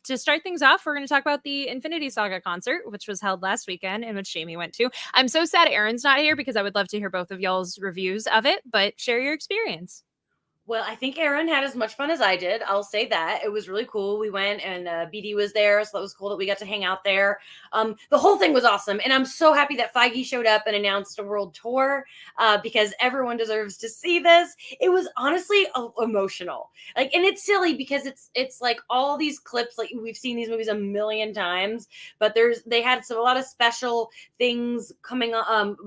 to start things off, we're going to talk about the Infinity Saga concert, which was held last weekend and which Jamie went to. I'm so sad Aaron's not here because I would love to hear both of y'all's reviews of it, but share your experience. Well, I think Aaron had as much fun as I did. I'll say that. It was really cool. We went and BD was there, so that was cool that we got to hang out there. The whole thing was awesome. And I'm so happy that Feige showed up and announced a world tour because everyone deserves to see this. It was honestly emotional. Like, and it's silly because it's like all these clips, like we've seen these movies a million times, but they had a lot of special things coming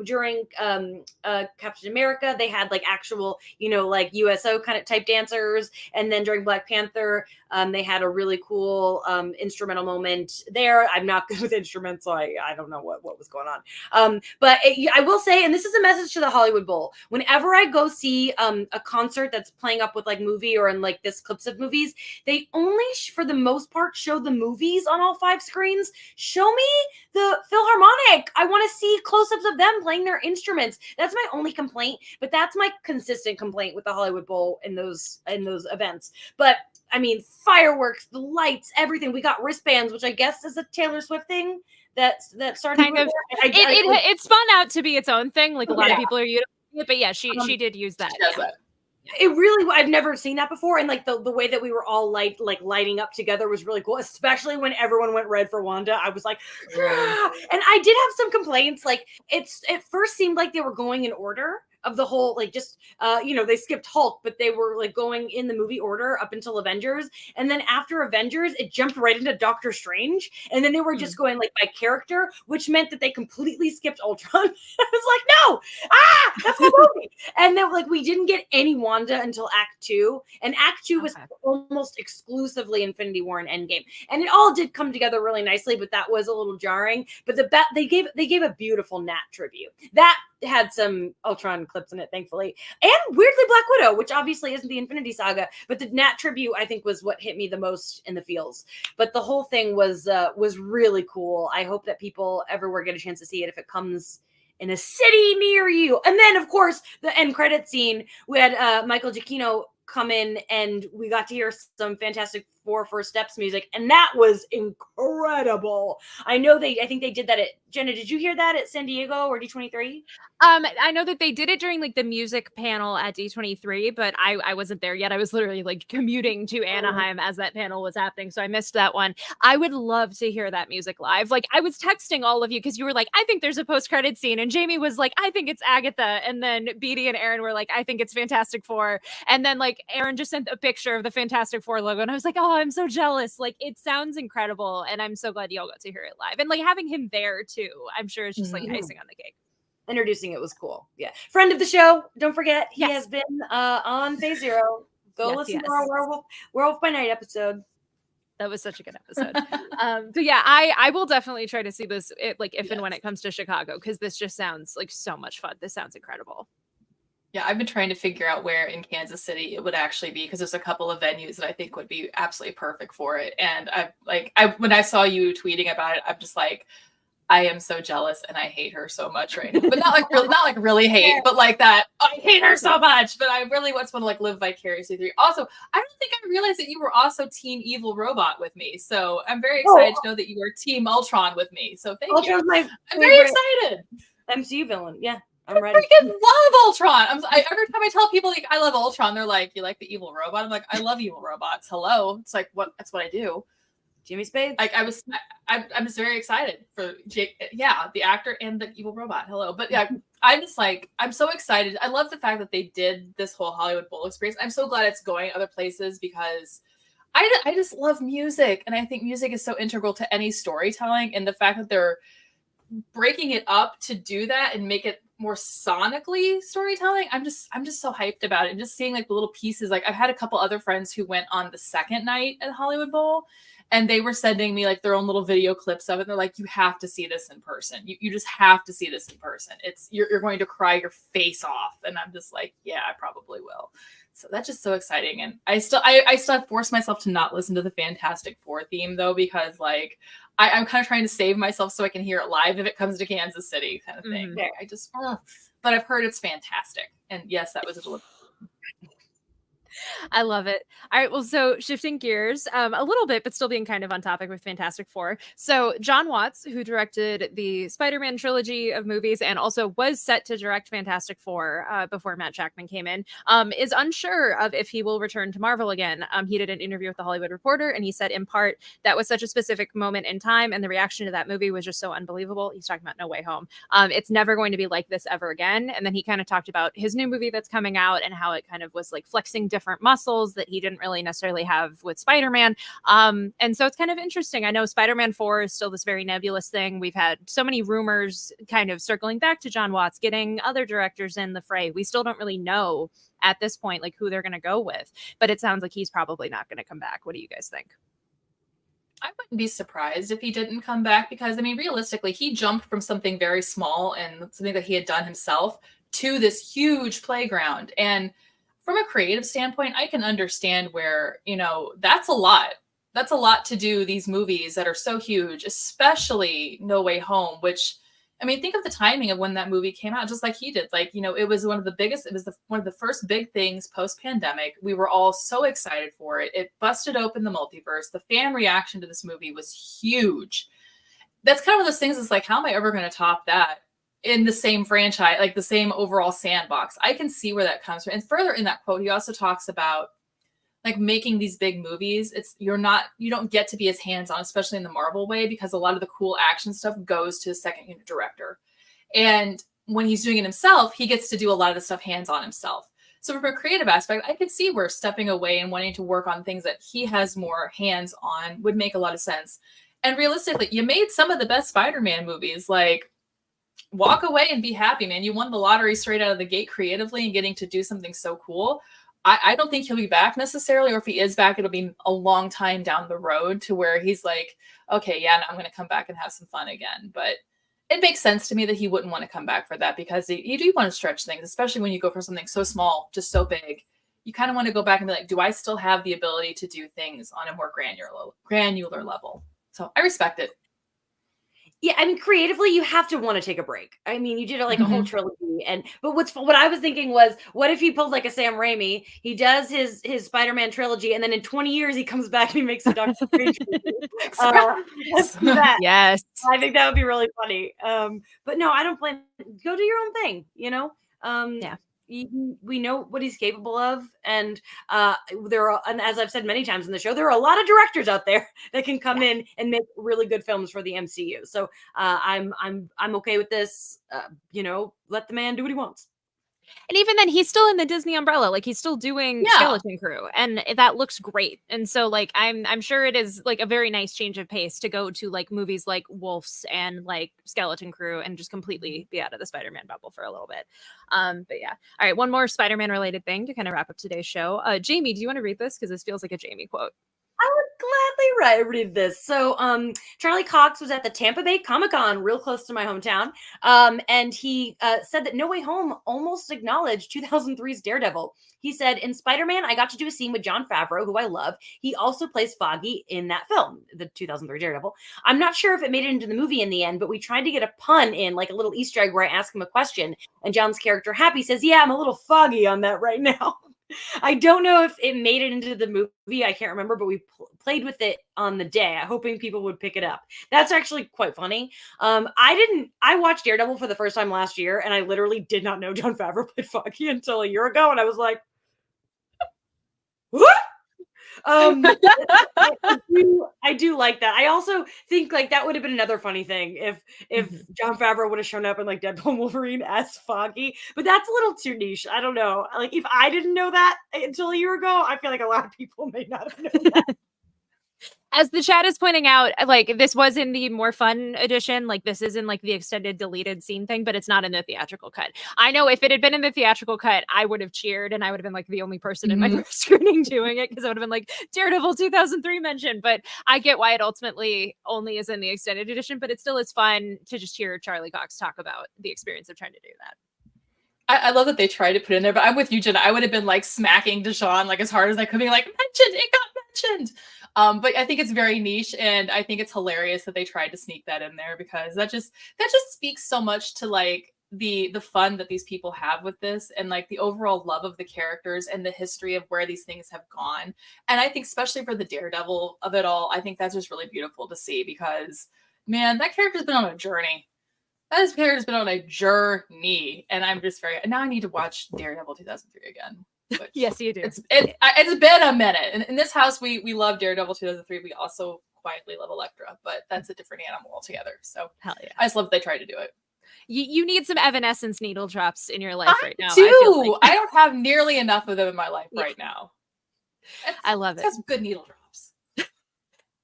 during Captain America. They had like actual, like USO kind of type dancers, and then during Black Panther they had a really cool instrumental moment there. I'm not good with instruments, so I don't know what was going on, but I will say, and this is a message to the Hollywood Bowl, whenever I go see a concert that's playing up with like movie or in like this clips of movies, they only for the most part show the movies on all 5 screens. Show me the Philharmonic. I want to see close-ups of them playing their instruments. That's my only complaint, but that's my consistent complaint with the Hollywood Bowl in those events. But I mean, fireworks, the lights, everything. We got wristbands, which I guess is a Taylor Swift thing. that started Kind with of. her? It spun out to be its own thing. Like a lot of Yeah. people are using it, but yeah, she did use that. She does that. It really, I've never seen that before, and like the way that we were all lighting up together was really cool, especially when everyone went red for Wanda. I was like, ah! And I did have some complaints. Like it first seemed like they were going in order of the whole, like just they skipped Hulk, but they were like going in the movie order up until Avengers, and then after Avengers, it jumped right into Doctor Strange, and then they were just going like by character, which meant that they completely skipped Ultron. I was like, no, that's my movie. And then like we didn't get any Wanda until Act 2, and Act 2 was almost exclusively Infinity War and Endgame, and it all did come together really nicely, but that was a little jarring. But they gave a beautiful Nat tribute that had some Ultron clips in it, thankfully, and weirdly Black Widow, which obviously isn't the Infinity Saga, but the Nat tribute I think was what hit me the most in the feels. But the whole thing was really cool. I hope that people everywhere get a chance to see it if it comes in a city near you. And then of course the end credit scene, we had Michael Giacchino come in and we got to hear some Fantastic Four First Steps music, and that was incredible. I think they did that at Jenna. Did you hear that at San Diego or D23? I know that they did it during like the music panel at D23, but I wasn't there yet. I was literally like commuting to Anaheim as that panel was happening, so I missed that one. I would love to hear that music live. Like I was texting all of you because you were like, I think there's a post-credit scene, and Jamie was like, I think it's Agatha, and then Beatty and Aaron were like, I think it's Fantastic Four, and then like Aaron just sent a picture of the Fantastic Four logo, and I was like, oh, I'm so jealous. Like it sounds incredible, and I'm so glad y'all got to hear it live, and like having him there too, I'm sure it's just like icing on the cake. Introducing it was cool. Yeah. Friend of the show. Don't forget, he Yes. has been on Phase Zero. Go listen to our Werewolf by Night episode. That was such a good episode. But yeah, I will definitely try to see this if and when it comes to Chicago, because this just sounds like so much fun. This sounds incredible. Yeah, I've been trying to figure out where in Kansas City it would actually be, because there's a couple of venues that I think would be absolutely perfect for it. And when I saw you tweeting about it, I'm just like, I am so jealous and I hate her so much right now. But not like really hate, but like that I hate her so much. But I really want to like live vicariously through. Also, I don't think I realized that you were also Team Evil Robot with me. So I'm very excited to know that you were Team Ultron with me. So thank you. I'm very excited. MCU villain. Yeah. I freaking love Ultron. Every time I tell people like I love Ultron, they're like, "You like the evil robot?" I'm like, "I love evil robots." Hello, it's like what? That's what I do. Jimmy Spades. I'm just very excited for Jake. Yeah, the actor and the evil robot. Hello, but yeah, I'm just like I'm so excited. I love the fact that they did this whole Hollywood Bowl experience. I'm so glad it's going other places because I just love music, and I think music is so integral to any storytelling. And the fact that they're breaking it up to do that and make it more sonically storytelling, I'm just so hyped about it. And just seeing like the little pieces, like I've had a couple other friends who went on the second night at Hollywood Bowl, and they were sending me like their own little video clips of it. They're like, you have to see this in person. You just have to see this in person. You're going to cry your face off. And I'm just like, yeah, I probably will. So that's just so exciting. And I still have forced myself to not listen to the Fantastic Four theme though, because like I'm kind of trying to save myself so I can hear it live if it comes to Kansas City kind of thing. Mm-hmm. But I've heard it's fantastic. And yes, that was a deliberate. I love it. All right. Well, so shifting gears a little bit, but still being kind of on topic with Fantastic Four. So John Watts, who directed the Spider-Man trilogy of movies and also was set to direct Fantastic Four before Matt Shakman came in, is unsure of if he will return to Marvel again. He did an interview with The Hollywood Reporter, and he said in part that was such a specific moment in time, and the reaction to that movie was just so unbelievable. He's talking about No Way Home. It's never going to be like this ever again. And then he kind of talked about his new movie that's coming out and how it kind of was like flexing different muscles that he didn't really necessarily have with Spider-Man. And so it's kind of interesting. I know Spider-Man 4 is still this very nebulous thing. We've had so many rumors kind of circling back to John Watts, getting other directors in the fray. We still don't really know at this point, like who they're going to go with, but it sounds like he's probably not going to come back. What do you guys think? I wouldn't be surprised if he didn't come back because, I mean, realistically, he jumped from something very small and something that he had done himself to this huge playground. And from a creative standpoint, I can understand where, that's a lot. That's a lot to do these movies that are so huge, especially No Way Home, which, I mean, think of the timing of when that movie came out, just like he did. Like, it was one of the biggest, it was one of the first big things post-pandemic. We were all so excited for it. It busted open the multiverse. The fan reaction to this movie was huge. that's kind of one of those things. Is like, how am I ever going to top that in the same franchise, like the same overall sandbox? I can see where that comes from. And further in that quote, he also talks about like making these big movies. You don't get to be as hands-on, especially in the Marvel way, because a lot of the cool action stuff goes to the second unit director. And when he's doing it himself, he gets to do a lot of the stuff hands-on himself. So from a creative aspect, I can see where stepping away and wanting to work on things that he has more hands-on would make a lot of sense. And realistically, you made some of the best Spider-Man movies. Like, walk away and be happy, man. You won the lottery straight out of the gate creatively and getting to do something so cool. I don't think he'll be back necessarily, or if he is back, it'll be a long time down the road to where he's like, okay, yeah, I'm going to come back and have some fun again. But it makes sense to me that he wouldn't want to come back for that, because you do want to stretch things, especially when you go for something so small, just so big. You kind of want to go back and be like, do I still have the ability to do things on a more granular level? So I respect it. Yeah, I mean, creatively, you have to want to take a break. I mean, you did like a whole trilogy, but what I was thinking was, what if he pulled like a Sam Raimi? He does his Spider-Man trilogy, and then in 20 years he comes back and he makes a Doctor Strange movie. Let's do that. Yes, I think that would be really funny. But no, I don't blame. Go do your own thing. You know. Yeah. We know what he's capable of, and and as I've said many times in the show, there are a lot of directors out there that can come in and make really good films for the MCU. So I'm okay with this. Let the man do what he wants. And even then, he's still in the Disney umbrella. Like, he's still doing Skeleton Crew, and that looks great. And so, like, I'm sure it is like a very nice change of pace to go to like movies like Wolves and like Skeleton Crew and just completely be out of the Spider-Man bubble for a little bit. But yeah. All right, one more Spider-Man related thing to kind of wrap up today's show. Jamie, do you want to read this? Because this feels like a Jamie quote. I would gladly read this. So Charlie Cox was at the Tampa Bay Comic-Con, real close to my hometown. And he said that No Way Home almost acknowledged 2003's Daredevil. He said, in Spider-Man, I got to do a scene with Jon Favreau, who I love. He also plays Foggy in that film, the 2003 Daredevil. I'm not sure if it made it into the movie in the end, but we tried to get a pun in, like a little Easter egg where I ask him a question. And Jon's character, Happy, says, yeah, I'm a little foggy on that right now. I don't know if it made it into the movie. I can't remember, but we played with it on the day, hoping people would pick it up. That's actually quite funny. I watched Daredevil for the first time last year, and I literally did not know Jon Favreau played Foggy until a year ago, and I was like, what? I do like that. I also think like that would have been another funny thing if Jon Favreau would have shown up in like Deadpool and Wolverine as Foggy, but that's a little too niche. I don't know. Like, if I didn't know that until a year ago, I feel like a lot of people may not have known that. As the chat is pointing out, like, this was in the more fun edition. Like, this is in like the extended deleted scene thing, but it's not in the theatrical cut. I know if it had been in the theatrical cut, I would have cheered, and I would have been like the only person in my first screening doing it, because I would have been like, Daredevil 2003 mentioned. But I get why it ultimately only is in the extended edition, but it still is fun to just hear Charlie Cox talk about the experience of trying to do that. I love that they tried to put in there, but I'm with you, Jenna. I would have been like smacking Deshaun like as hard as I could, being like, mentioned, it got mentioned. But I think it's very niche, and I think it's hilarious that they tried to sneak that in there, because that just speaks so much to like the fun that these people have with this, and like the overall love of the characters and the history of where these things have gone. And I think especially for the Daredevil of it all, I think that's just really beautiful to see, because man, that character's been on a journey. That character's been on a journey, and I'm just now I need to watch Daredevil 2003 again. Yes, you do. It's been a minute. In this house, we love Daredevil 2003. We also quietly love Elektra, but that's a different animal altogether. So hell yeah, I just love that they tried to do it. You need some Evanescence needle drops in your life right now. I don't have nearly enough of them in my life right now. I love it. That's good needle drops.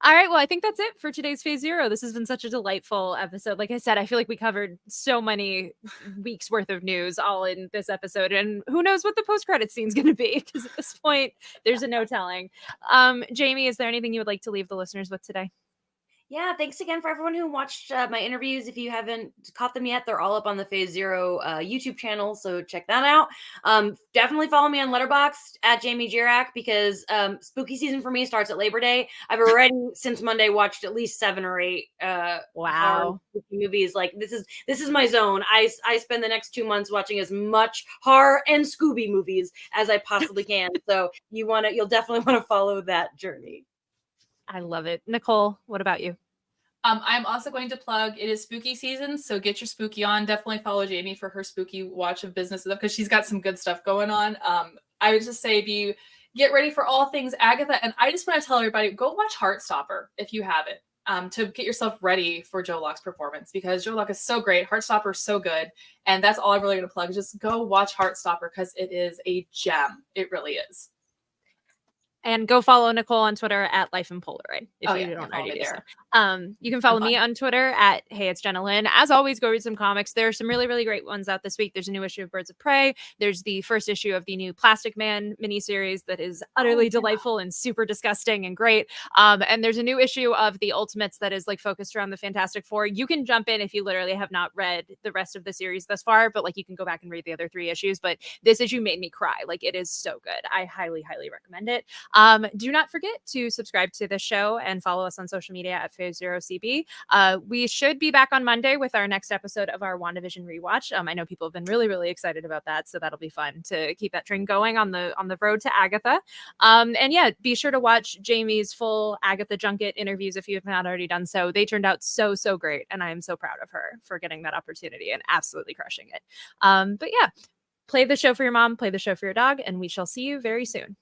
All right, well, I think that's it for today's Phase Zero. This has been such a delightful episode. Like I said, I feel like we covered so many weeks worth of news all in this episode, and who knows what the post-credit scene is going to be, because at this point, there's no telling. Jamie, is there anything you would like to leave the listeners with today? Yeah, thanks again for everyone who watched my interviews. If you haven't caught them yet, they're all up on the Phase Zero YouTube channel, so check that out. Definitely follow me on Letterboxd at Jamie Jirak, because spooky season for me starts at Labor Day. I've already since Monday watched at least 7 or 8 wow spooky movies. Like, this is my zone. I spend the next 2 months watching as much horror and Scooby movies as I possibly can. So you'll definitely want to follow that journey. I love it. Nicole, what about you? I'm also going to plug, it is spooky season, so get your spooky on. Definitely follow Jamie for her spooky watch of business stuff because she's got some good stuff going on. I would just say get ready for all things Agatha. And I just want to tell everybody, go watch Heartstopper if you haven't, to get yourself ready for Joe Locke's performance, because Joe Locke is so great. Heartstopper is so good. And that's all I'm really going to plug. Just go watch Heartstopper because it is a gem. It really is. And go follow Nicole on Twitter at Life in Polaroid if you don't follow already me do so. there. You can follow me on Twitter at Hey It's Jenna Lynn. As always, go read some comics. There are some really, really great ones out this week. There's a new issue of Birds of Prey. There's the first issue of the new Plastic Man miniseries that is utterly delightful and super disgusting and great. And there's a new issue of the Ultimates that is like focused around the Fantastic Four. You can jump in if you literally have not read the rest of the series thus far, but like you can go back and read the other 3 issues. But this issue made me cry. Like it is so good. I highly, highly recommend it. Do not forget to subscribe to the show and follow us on social media at Phase0CB. We should be back on Monday with our next episode of our WandaVision rewatch. I know people have been really, really excited about that, so that'll be fun to keep that train going on the road to Agatha. And yeah, be sure to watch Jamie's full Agatha junket interviews if you have not already done so. They turned out so, so great, and I am so proud of her for getting that opportunity and absolutely crushing it. But yeah, play the show for your mom, play the show for your dog, and we shall see you very soon.